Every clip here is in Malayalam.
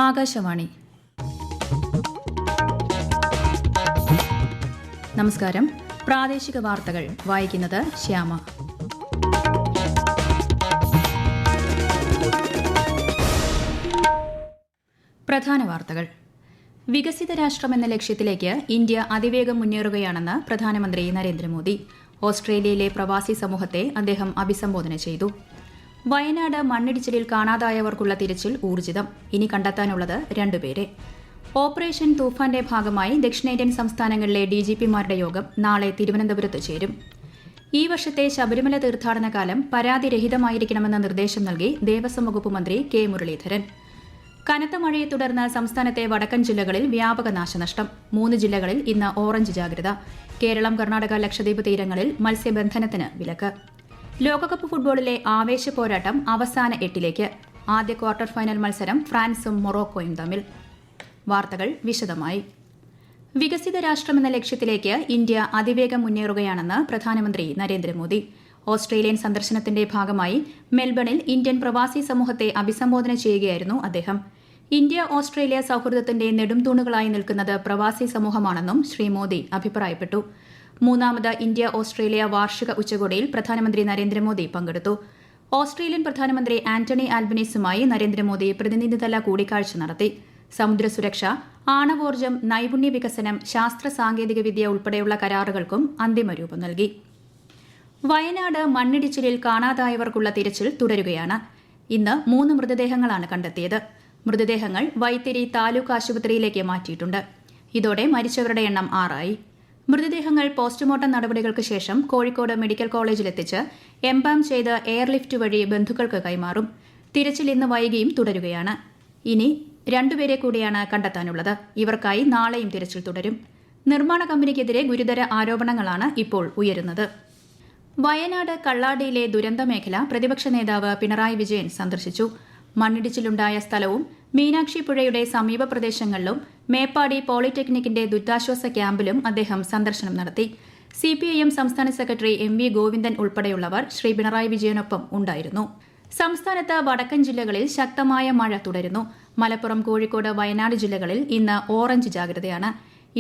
ആകാശവാണി. നമസ്കാരം. പ്രാദേശിക വാർത്തകൾ വായിക്കുന്നത് ശ്യാമ. പ്രധാന വാർത്തകൾ. വികസിത രാഷ്ട്രമെന്ന ലക്ഷ്യത്തിലേക്ക് ഇന്ത്യ അതിവേഗം മുന്നേറുകയാണെന്ന് പ്രധാനമന്ത്രി നരേന്ദ്രമോദി. ഓസ്ട്രേലിയയിലെ പ്രവാസി സമൂഹത്തെ അദ്ദേഹം അഭിസംബോധന ചെയ്തു. വയനാട് മണ്ണിടിച്ചിലിൽ കാണാതായവർക്കുള്ള തിരച്ചിൽ ഊർജിതം. ഇനി കണ്ടെത്താനുള്ളത് 2 പേരെ. ഓപ്പറേഷൻ തൂഫാന്റെ ഭാഗമായി ദക്ഷിണേന്ത്യൻ സംസ്ഥാനങ്ങളിലെ ഡിജിപിമാരുടെ യോഗം നാളെ തിരുവനന്തപുരത്ത് ചേരും. ഈ വർഷത്തെ ശബരിമല തീർത്ഥാടന കാലം പരാതിരഹിതമായിരിക്കണമെന്ന നിർദ്ദേശം നൽകി ദേവസ്വം വകുപ്പ് മന്ത്രി കെ മുരളീധരൻ. കനത്ത മഴയെ തുടർന്ന് സംസ്ഥാനത്തെ വടക്കൻ ജില്ലകളിൽ വ്യാപക നാശനഷ്ടം. 3 ജില്ലകളിൽ ഇന്ന് ഓറഞ്ച് ജാഗ്രത. കേരളം, കർണാടക, ലക്ഷദ്വീപ് തീരങ്ങളിൽ മത്സ്യബന്ധനത്തിന് വിലക്ക്. ലോകകപ്പ് ഫുട്ബോളിലെ ആവേശ പോരാട്ടം അവസാന 8ലേക്ക്. ആദ്യ ക്വാർട്ടർ ഫൈനൽ മത്സരം ഫ്രാൻസും മൊറോക്കോയും തമ്മിൽ. വാർത്തകൾ വിശദമായി. വികസിത രാഷ്ട്രമെന്ന ലക്ഷ്യത്തിലേക്ക് ഇന്ത്യ അതിവേഗം മുന്നേറുകയാണെന്ന് പ്രധാനമന്ത്രി നരേന്ദ്രമോദി. ഓസ്ട്രേലിയൻ സന്ദർശനത്തിന്റെ ഭാഗമായി മെൽബണിൽ ഇന്ത്യൻ പ്രവാസി സമൂഹത്തെ അഭിസംബോധന ചെയ്യുകയായിരുന്നു അദ്ദേഹം. ഇന്ത്യ ഓസ്ട്രേലിയ സൌഹൃദത്തിന്റെ നെടുംതൂണുകളായി നിൽക്കുന്നത് പ്രവാസി സമൂഹമാണെന്നും ശ്രീ മോദി അഭിപ്രായപ്പെട്ടു. 3ാമത് ഇന്ത്യ ഓസ്ട്രേലിയ വാർഷിക ഉച്ചകോടിയിൽ പ്രധാനമന്ത്രി നരേന്ദ്രമോദി പങ്കെടുത്തു. ഓസ്ട്രേലിയൻ പ്രധാനമന്ത്രി ആന്റണി ആൽബനീസുമായി നരേന്ദ്രമോദി പ്രതിനിധിതല കൂടിക്കാഴ്ച നടത്തി. സമുദ്ര സുരക്ഷ, ആണവോർജ്ജം, നൈപുണ്യ വികസനം, ശാസ്ത്ര സാങ്കേതിക വിദ്യ ഉൾപ്പെടെയുള്ള കരാറുകൾക്കും അന്തിമ രൂപം നൽകി. വയനാട് മണ്ണിടിച്ചിലിൽ കാണാതായവർക്കുള്ള തിരച്ചിൽ തുടരുകയാണ്. ഇന്ന് 3 മൃതദേഹങ്ങളാണ് കണ്ടെത്തിയത്. മൃതദേഹങ്ങൾ വൈത്തിരി താലൂക്ക് ആശുപത്രിയിലേക്ക് മാറ്റിയിട്ടുണ്ട്. ഇതോടെ മരിച്ചവരുടെ എണ്ണം 6 മൃതദേഹങ്ങൾ പോസ്റ്റ്മോർട്ടം നടപടികൾക്ക് ശേഷം കോഴിക്കോട് മെഡിക്കൽ കോളേജിലെത്തിച്ച് എംബാം ചെയ്ത് എയർലിഫ്റ്റ് വഴി ബന്ധുക്കൾക്ക് കൈമാറും. തിരച്ചിൽ ഇന്ന് വൈകിയും തുടരുകയാണ്. ഇനി 2 പേരെ കൂടിയാണ് കണ്ടെത്താനുള്ളത്. ഇവർക്കായി നാളെയും തിരച്ചിൽ തുടരും. നിർമ്മാണ കമ്പനിക്കെതിരെ ഗുരുതര ആരോപണങ്ങളാണ് ഇപ്പോൾ ഉയരുന്നത്. വയനാട് കള്ളാടിയിലെ ദുരന്ത മേഖല പ്രതിപക്ഷ നേതാവ് പിണറായി വിജയൻ സന്ദർശിച്ചു. മണ്ണിടിച്ചിലുണ്ടായ സ്ഥലവും മീനാക്ഷി പുഴയുടെ സമീപ പ്രദേശങ്ങളിലും മേപ്പാടി പോളിടെക്നിക്കിന്റെ ദുരിതാശ്വാസ ക്യാമ്പിലും അദ്ദേഹം സന്ദർശനം നടത്തി. CPIM സംസ്ഥാന സെക്രട്ടറി MV ഗോവിന്ദൻ ഉൾപ്പെടെയുള്ളവർ ശ്രീ പിണറായി വിജയനൊപ്പം ഉണ്ടായിരുന്നു. സംസ്ഥാനത്ത് വടക്കൻ ജില്ലകളിൽ ശക്തമായ മഴ തുടരുന്നു. മലപ്പുറം, കോഴിക്കോട്, വയനാട് ജില്ലകളിൽ ഇന്ന് ഓറഞ്ച് ജാഗ്രതയാണ്.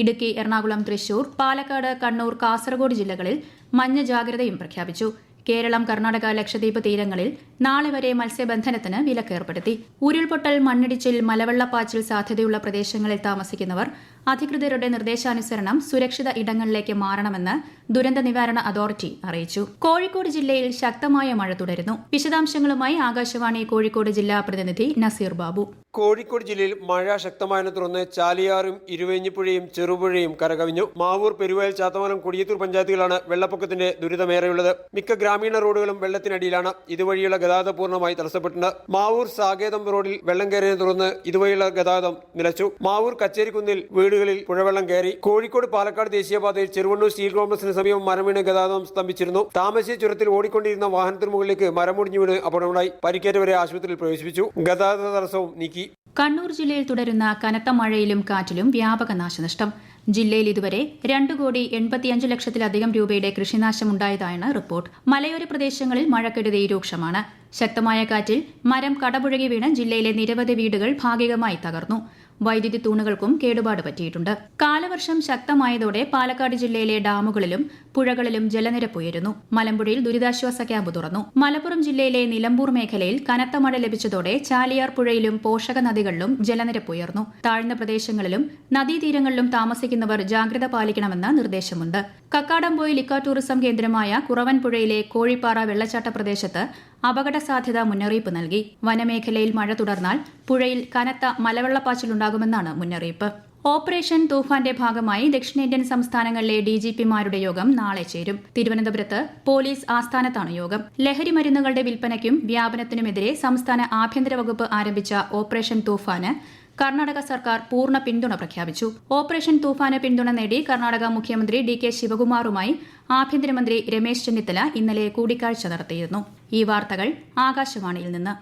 ഇടുക്കി, എറണാകുളം, തൃശൂർ, പാലക്കാട്, കണ്ണൂർ, കാസർഗോഡ് ജില്ലകളിൽ മഞ്ഞ ജാഗ്രതയും പ്രഖ്യാപിച്ചു. കേരളം, കർണാടക, ലക്ഷദ്വീപ് തീരങ്ങളിൽ നാളെ വരെ മത്സ്യബന്ധനത്തിന് വിലക്കേർപ്പെടുത്തി. ഉരുൾപൊട്ടൽ, മണ്ണിടിച്ചിൽ, മലവെള്ളപ്പാച്ചിൽ സാധ്യതയുള്ള പ്രദേശങ്ങളിൽ താമസിക്കുന്നവർ അധികൃതരുടെ നിർദ്ദേശാനുസരണം സുരക്ഷിത ഇടങ്ങളിലേക്ക് മാറണമെന്ന് ദുരന്ത നിവാരണ അതോറിറ്റി അറിയിച്ചു. കോഴിക്കോട് ജില്ലയിൽ ശക്തമായ മഴ തുടരുന്നു. വിശദാംശങ്ങളുമായി ആകാശവാണി കോഴിക്കോട് ജില്ലാ പ്രതിനിധി നസീർ ബാബു. കോഴിക്കോട് ജില്ലയിൽ മഴ ശക്തമായതിനെ തുടർന്ന് ചാലിയാറും ഇരുവഞ്ഞിപ്പുഴയും ചെറുപുഴയും കരകവിഞ്ഞു. മാവൂർ, പെരുവയൽ, ചാത്തമംഗലം, കൊടിയത്തൂർ പഞ്ചായത്തുകളാണ് വെള്ളപ്പൊക്കത്തിന്റെ ദുരിതമേറെയുള്ളത്. മിക്ക ഗ്രാമീണ റോഡുകളും വെള്ളത്തിനടിയിലാണ്. ഇതുവഴിയുള്ള ഗതാഗതം പൂർണ്ണമായി തടസ്സപ്പെട്ടിട്ടുണ്ട്. മാവൂർ സാകേതം റോഡിൽ വെള്ളം കയറിയതിനെ തുടർന്ന് ഇതുവഴിയുള്ള ഗതാഗതം നിലച്ചു. മാവൂർ കച്ചേരിക്കുന്നിൽ വീടുകളിൽ പുഴവെള്ളം കയറി. കോഴിക്കോട് പാലക്കാട് ദേശീയപാതയിൽ ചെറുവണ്ണൂർ സ്റ്റീൽ കോംപ്ലക്സിന് സമീപം മരം വീണ് ഗതാഗതം സ്തംഭിച്ചിരുന്നു. താമരശ്ശേരി ചുരത്തിൽ ഓടിക്കൊണ്ടിരുന്ന വാഹനത്തിന് മുകളിലേക്ക് മരമൊടിഞ്ഞു വീണ് അപകടമുണ്ടായി. പരിക്കേറ്റവരെ ആശുപത്രിയിൽ പ്രവേശിപ്പിച്ചു. ഗതാഗത തടസ്സവും നീക്കി. കണ്ണൂർ ജില്ലയിൽ തുടരുന്ന കനത്ത മഴയിലും കാറ്റിലും വ്യാപക നാശനഷ്ടം. ജില്ലയിൽ ഇതുവരെ 2,85,00,000-ലധികം രൂപയുടെ കൃഷിനാശമുണ്ടായതായാണ് റിപ്പോർട്ട്. മലയോര പ്രദേശങ്ങളിൽ മഴക്കെടുതി രൂക്ഷമാണ്. ശക്തമായ കാറ്റിൽ മരം കടപുഴകി വീണ് ജില്ലയിലെ നിരവധി വീടുകൾ ഭാഗികമായി തകർന്നു. വൈദ്യുതി തൂണുകൾക്കും കേടുപാട് പറ്റിയിട്ടുണ്ട്. കാലവർഷം ശക്തമായതോടെ പാലക്കാട് ജില്ലയിലെ ഡാമുകളിലും പുഴകളിലും ജലനിരപ്പ് ഉയരുന്നു. മലമ്പുഴയിൽ ദുരിതാശ്വാസ ക്യാമ്പ് തുറന്നു. മലപ്പുറം ജില്ലയിലെ നിലമ്പൂർ മേഖലയിൽ കനത്ത മഴ ലഭിച്ചതോടെ ചാലിയാർ പുഴയിലും പോഷക നദികളിലും ജലനിരപ്പ് ഉയർന്നു. താഴ്ന്ന പ്രദേശങ്ങളിലും നദീതീരങ്ങളിലും താമസിക്കുന്നവർ ജാഗ്രത പാലിക്കണമെന്ന് നിർദ്ദേശമുണ്ട്. കക്കാടംപൊയിൽ ഇക്കോ ടൂറിസം കേന്ദ്രമായ കുറവൻപുഴയിലെ കോഴിപ്പാറ വെള്ളച്ചാട്ട പ്രദേശത്ത് അപകട സാധ്യതാ മുന്നറിയിപ്പ് നൽകി. വനമേഖലയിൽ മഴ തുടർന്നാൽ പുഴയിൽ കനത്ത മലവെള്ളപ്പാച്ചിലുണ്ടാകുമെന്നാണ് മുന്നറിയിപ്പ്. ഓപ്പറേഷൻ തൂഫാന്റെ ഭാഗമായി ദക്ഷിണേന്ത്യൻ സംസ്ഥാനങ്ങളിലെ DGPമാരുടെ യോഗം നാളെ ചേരും. തിരുവനന്തപുരത്ത് പോലീസ് ആസ്ഥാനത്താണ് യോഗം. ലഹരി മരുന്നുകളുടെ വിൽപ്പനയ്ക്കും വ്യാപനത്തിനുമെതിരെ സംസ്ഥാന ആഭ്യന്തര വകുപ്പ് ആരംഭിച്ച ഓപ്പറേഷൻ തൂഫാന് കർണാടക സർക്കാർ പൂർണ്ണ പിന്തുണ പ്രഖ്യാപിച്ചു. ഓപ്പറേഷൻ തൂഫാന് പിന്തുണ നേടി കർണാടക മുഖ്യമന്ത്രി DK ശിവകുമാറുമായി ആഭ്യന്തരമന്ത്രി രമേശ് ചെന്നിത്തല ഇന്നലെ കൂടിക്കാഴ്ച നടത്തിയിരുന്നു. ഈ വാർത്തകൾ ആകാശവാണിയിൽ നിന്ന്.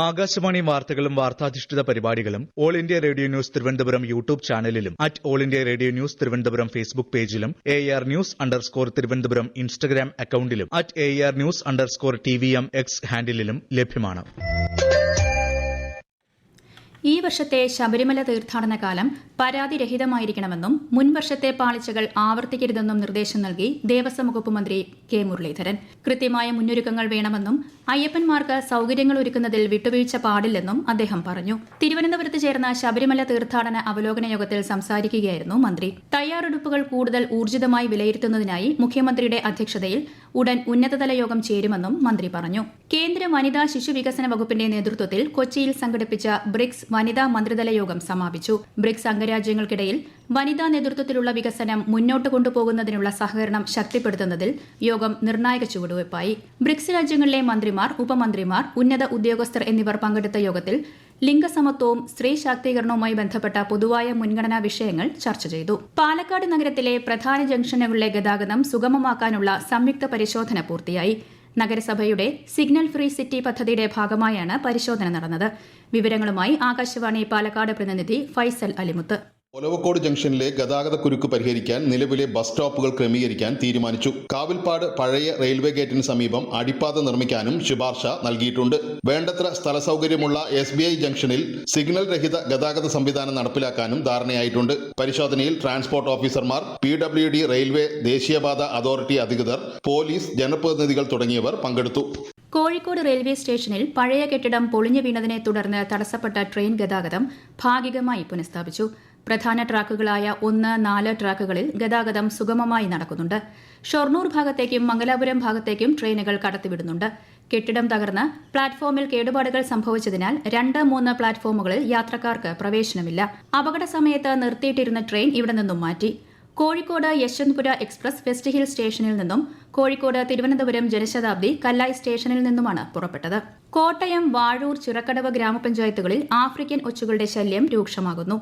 ആകാശവാണി വാർത്തകളും വാർത്താധിഷ്ഠിത പരിപാടികളും All India Radio news Thiruvananthapuram YouTube ചാനലിലും All India Radio news Thiruvananthapuram Facebook പേജിലും AR News_ തിരുവനന്തപുരം ഇൻസ്റ്റഗ്രാം അക്കൌണ്ടിലും AR News_TVM X ഹാൻഡിലും ലഭ്യമാണ്. ഈ വർഷത്തെ ശബരിമല തീർത്ഥാടന കാലം പരാതിരഹിതമായിരിക്കണമെന്നും മുൻ വർഷത്തെ പാളിച്ചകൾ ആവർത്തിക്കരുതെന്നും നിർദ്ദേശം നൽകി ദേവസ്വം വകുപ്പ് മന്ത്രി കെ മുരളീധരൻ. കൃത്യമായ മുന്നൊരുക്കങ്ങൾ വേണമെന്നും അയ്യപ്പന്മാർക്ക് സൌകര്യങ്ങൾ ഒരുക്കുന്നതിൽ വിട്ടുവീഴ്ച പാടില്ലെന്നും അദ്ദേഹം പറഞ്ഞു. തിരുവനന്തപുരത്ത് ചേർന്ന ശബരിമല തീർത്ഥാടന അവലോകന യോഗത്തിൽ സംസാരിക്കുകയായിരുന്നു മന്ത്രി. തയ്യാറെടുപ്പുകൾ കൂടുതൽ ഊർജിതമായി വിലയിരുത്തുന്നതിനായി മുഖ്യമന്ത്രിയുടെ അധ്യക്ഷതയിൽ ഉടൻ ഉന്നതതല യോഗം ചേരുമെന്നും മന്ത്രി പറഞ്ഞു. കേന്ദ്ര വനിതാ ശിശു വികസന വകുപ്പിന്റെ നേതൃത്വത്തിൽ കൊച്ചിയിൽ സംഘടിപ്പിച്ച ബ്രിക്സ് വനിതാ മന്ത്രിതല യോഗം സമാപിച്ചു. ബ്രിക്സ് അംഗരാജ്യങ്ങൾക്കിടയിൽ വനിതാ നേതൃത്വത്തിലുള്ള വികസനം മുന്നോട്ട് കൊണ്ടുപോകുന്നതിനുള്ള സഹകരണം ശക്തിപ്പെടുത്തുന്നതിൽ യോഗം നിർണായക ചുവടുവയ്പായി. ബ്രിക്സ് രാജ്യങ്ങളിലെ മന്ത്രിമാർ, ഉപമന്ത്രിമാർ, ഉന്നത ഉദ്യോഗസ്ഥർ എന്നിവർ പങ്കെടുത്ത യോഗത്തിൽ ലിംഗസമത്വവും സ്ത്രീ ശാക്തീകരണവുമായി ബന്ധപ്പെട്ട പൊതുവായ മുൻഗണനാ വിഷയങ്ങൾ ചർച്ച ചെയ്തു. പാലക്കാട് നഗരത്തിലെ പ്രധാന ജംഗ്ഷനുകളിലെ ഗതാഗതം സുഗമമാക്കാനുള്ള സംയുക്ത പരിശോധന പൂർത്തിയായി. നഗരസഭയുടെ സിഗ്നൽ ഫ്രീ സിറ്റി പദ്ധതിയുടെ ഭാഗമായാണ് പരിശോധന നടന്നത്. വിവരങ്ങളുമായി ആകാശവാണി പാലക്കാട് പ്രതിനിധി ഫൈസൽ അലിമുത്ത്. ഒലവക്കോട് ജംഗ്ഷനിലെ ഗതാഗത കുരുക്ക് പരിഹരിക്കാൻ നിലവിലെ ബസ് സ്റ്റോപ്പുകൾ ക്രമീകരിക്കാൻ തീരുമാനിച്ചു. കാവിൽപ്പാട് പഴയ റെയിൽവേ ഗേറ്റിന് സമീപം അടിപ്പാത നിർമ്മിക്കാനും ശുപാർശ നൽകിയിട്ടുണ്ട്. വേണ്ടത്ര സ്ഥല സൗകര്യമുള്ള SBI ജംഗ്ഷനിൽ സിഗ്നൽ രഹിത ഗതാഗത സംവിധാനം നടപ്പിലാക്കാനും ധാരണയായിട്ടുണ്ട്. പരിശോധനയിൽ ട്രാൻസ്പോർട്ട് ഓഫീസർമാർ, PWD, റെയിൽവേ, ദേശീയപാത അതോറിറ്റി അധികൃതർ, പോലീസ്, ജനപ്രതിനിധികൾ തുടങ്ങിയവർ പങ്കെടുത്തു. കോഴിക്കോട് റെയിൽവേ സ്റ്റേഷനിൽ പഴയ കെട്ടിടം പൊളിഞ്ഞു വീണതിനെ തുടർന്ന് തടസ്സപ്പെട്ട ട്രെയിൻ ഗതാഗതം ഭാഗികമായി പുനഃസ്ഥാപിച്ചു. പ്രധാന ട്രാക്കുകളായ 1, 4 ട്രാക്കുകളിൽ ഗതാഗതം സുഗമമായി നടക്കുന്നുണ്ട്. ഷൊർണൂർ ഭാഗത്തേക്കും മംഗലാപുരം ഭാഗത്തേക്കും ട്രെയിനുകൾ കടത്തിവിടുന്നുണ്ട്. കെട്ടിടം തകർന്ന് പ്ലാറ്റ്ഫോമിൽ കേടുപാടുകൾ സംഭവിച്ചതിനാൽ 2, 3 പ്ലാറ്റ്ഫോമുകളിൽ യാത്രക്കാർക്ക് പ്രവേശനമില്ല. അപകട സമയത്ത് നിർത്തിയിട്ടിരുന്ന ട്രെയിൻ ഇവിടെ നിന്നും മാറ്റി. Kozhikode Yesvantpur express west hill സ്റ്റേഷനിൽ നിന്നും കോഴിക്കോട് തിരുവനന്തപുരം ജനശതാബ്ദി കല്ലായി സ്റ്റേഷനിൽ നിന്നുമാണ് പുറപ്പെട്ടത്. കോട്ടയം, വാഴൂർ, ചിറക്കടവ് ഗ്രാമപഞ്ചായത്തുകളിൽ ആഫ്രിക്കൻ ഒച്ചുകളുടെ ശല്യം രൂക്ഷമാകുന്നു.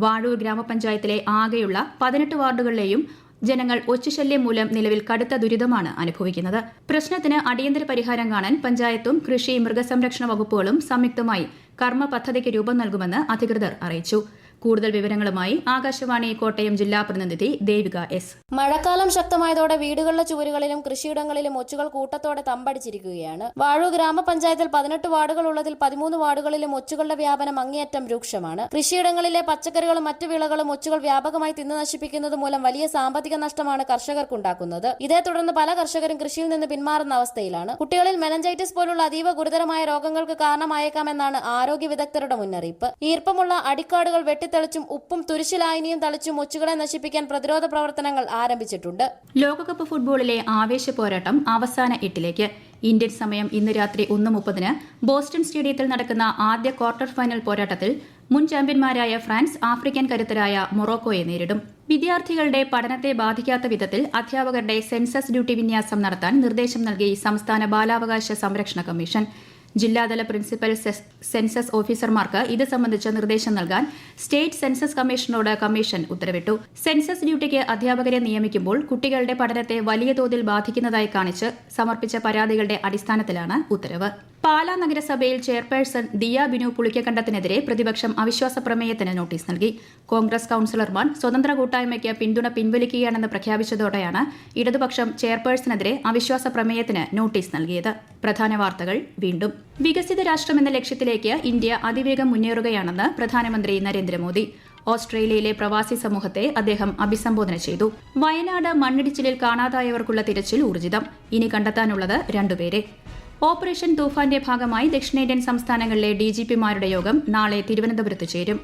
വാഴൂർ ഗ്രാമപഞ്ചായത്തിലെ ആകെയുള്ള 18 വാർഡുകളിലെയും ജനങ്ങൾ ഒച്ചുശല്യം മൂലം നിലവിൽ കടുത്ത ദുരിതമാണ് അനുഭവിക്കുന്നത്. പ്രശ്നത്തിന് അടിയന്തര പരിഹാരം കാണാൻ പഞ്ചായത്തും കൃഷി മൃഗസംരക്ഷണ വകുപ്പുകളും സംയുക്തമായി കർമ്മ പദ്ധതിക്ക് രൂപം നൽകുമെന്ന് അധികൃതർ അറിയിച്ചു. കൂടുതൽ വിവരങ്ങളുമായി ആകാശവാണി കോട്ടയം ജില്ലാ പ്രതിനിധി ദേവിക S. മഴക്കാലം ശക്തമായതോടെ വീടുകളിലെ ചുവരുകളിലും കൃഷിയിടങ്ങളിലും ഒച്ചുകൾ കൂട്ടത്തോടെ തമ്പടിച്ചിരിക്കുകയാണ്. വാഴൂർ ഗ്രാമപഞ്ചായത്തിൽ 18 വാർഡുകൾ ഉള്ളതിൽ 13 വാർഡുകളിലും ഒച്ചുകളുടെ വ്യാപനം അങ്ങേയറ്റം രൂക്ഷമാണ്. കൃഷിയിടങ്ങളിലെ പച്ചക്കറികളും മറ്റു വിളകളും ഒച്ചുകൾ വ്യാപകമായി തിന്നു നശിപ്പിക്കുന്നത് മൂലം വലിയ സാമ്പത്തിക നഷ്ടമാണ് കർഷകർക്കുണ്ടാക്കുന്നത്. ഇതേ തുടർന്ന് പല കർഷകരും കൃഷിയിൽ നിന്ന് പിന്മാറുന്ന അവസ്ഥയിലാണ്. കുട്ടികളിൽ മെനഞ്ചൈറ്റിസ് പോലുള്ള അതീവ ഗുരുതരമായ രോഗങ്ങൾക്ക് കാരണമായേക്കാമെന്നാണ് ആരോഗ്യ വിദഗ്ധരുടെ മുന്നറിയിപ്പ്. ഈർപ്പമുള്ള അടിക്കാടുകൾ തെളിച്ചും ഉപ്പും തുരിശിലായനിയും തളിച്ചും ഒച്ചുകളെ നശിപ്പിക്കാൻ പ്രതിരോധ പ്രവർത്തനങ്ങൾ ആരംഭിച്ചിട്ടുണ്ട്. ലോകകപ്പ് ഫുട്ബോളിലെ ആവേശ പോരാട്ടം അവസാന 8ലേക്ക്. ഇന്ത്യൻ സമയം ഇന്ന് രാത്രി 1:30 ബോസ്റ്റൺ സ്റ്റേഡിയത്തിൽ നടക്കുന്ന ആദ്യ ക്വാർട്ടർ ഫൈനൽ പോരാട്ടത്തിൽ മുൻ ചാമ്പ്യന്മാരായ ഫ്രാൻസ് ആഫ്രിക്കൻ കരുത്തരായ മൊറോക്കോയെ നേരിടും. വിദ്യാർത്ഥികളുടെ പഠനത്തെ ബാധിക്കാത്ത വിധത്തിൽ അധ്യാപകരുടെ സെൻസസ് ഡ്യൂട്ടി വിന്യാസം നടത്താൻ നിർദ്ദേശം നൽകി സംസ്ഥാന ബാലാവകാശ സംരക്ഷണ കമ്മീഷൻ. ജില്ലാതല പ്രിൻസിപ്പൽ സെൻസസ് ഓഫീസർമാർക്ക് ഇത് സംബന്ധിച്ച നിർദ്ദേശം നൽകാൻ സ്റ്റേറ്റ് സെൻസസ് കമ്മീഷനോട് കമ്മീഷൻ ഉത്തരവിട്ടു. സെൻസസ് ഡ്യൂട്ടിക്ക് അധ്യാപകരെ നിയമിക്കുമ്പോൾ കുട്ടികളുടെ പഠനത്തെ വലിയ തോതിൽ ബാധിക്കുന്നതായി കാണിച്ച് സമർപ്പിച്ച പരാതികളുടെ അടിസ്ഥാനത്തിലാണ് ഉത്തരവ്. പാലാ നഗരസഭയിൽ ചെയർപേഴ്സൺ ദിയ ബിനു പുളിക്കക്കണ്ടത്തിനെതിരെ പ്രതിപക്ഷം അവിശ്വാസ പ്രമേയത്തിന് നോട്ടീസ് നൽകി. കോൺഗ്രസ് കൌൺസിലർമാർ സ്വതന്ത്ര കൂട്ടായ്മയ്ക്ക് പിന്തുണ പിൻവലിക്കുകയാണെന്ന് പ്രഖ്യാപിച്ചതോടെയാണ് ഇടതുപക്ഷം ചെയർപേഴ്സണെതിരെ അവിശ്വാസ പ്രമേയത്തിന് നോട്ടീസ് നൽകിയത്. പ്രധാന വാർത്തകൾ വീണ്ടും. വികസിത രാഷ്ട്രമെന്ന ലക്ഷ്യത്തിലേക്ക് ഇന്ത്യ അതിവേഗം മുന്നേറുകയാണെന്ന് പ്രധാനമന്ത്രി നരേന്ദ്രമോദി. ഓസ്ട്രേലിയയിലെ പ്രവാസി സമൂഹത്തെ അദ്ദേഹം അഭിസംബോധന ചെയ്തു. വയനാട് മണ്ണിടിച്ചിലിൽ കാണാതായവർക്കുള്ള തിരച്ചിൽ ഊർജിതം. ഇനി കണ്ടെത്താനുള്ളത് 2 പേരെ. ഓപ്പറേഷൻ തൂഫാന്റെ ഭാഗമായി ദക്ഷിണേന്ത്യൻ സംസ്ഥാനങ്ങളിലെ DGPമാരുടെ യോഗം നാളെ തിരുവനന്തപുരത്ത് ചേരും.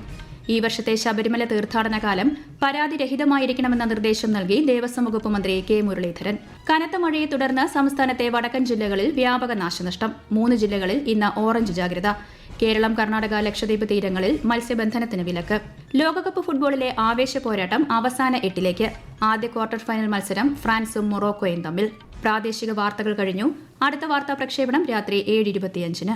ഈ വർഷത്തെ ശബരിമല തീർത്ഥാടന കാലം പരാതിരഹിതമായിരിക്കണമെന്ന നിർദ്ദേശം നൽകി ദേവസ്വം വകുപ്പ് മന്ത്രി കെ മുരളീധരൻ. കനത്ത മഴയെ തുടർന്ന് സംസ്ഥാനത്തെ വടക്കൻ ജില്ലകളിൽ വ്യാപക നാശനഷ്ടം. 3 ജില്ലകളിൽ ഇന്ന് ഓറഞ്ച് ജാഗ്രത. കേരളം, കർണാടക, ലക്ഷദ്വീപ് തീരങ്ങളിൽ മത്സ്യബന്ധനത്തിന് വിലക്ക്. ലോകകപ്പ് ഫുട്ബോളിലെ ആവേശ പോരാട്ടം അവസാന 8ലേക്ക്. ആദ്യ ക്വാർട്ടർ ഫൈനൽ മത്സരം ഫ്രാൻസും മൊറോക്കോയും തമ്മിൽ. പ്രാദേശിക വാർത്തകൾ കഴിഞ്ഞു. അടുത്ത വാർത്താ പ്രക്ഷേപണം രാത്രി 7:25.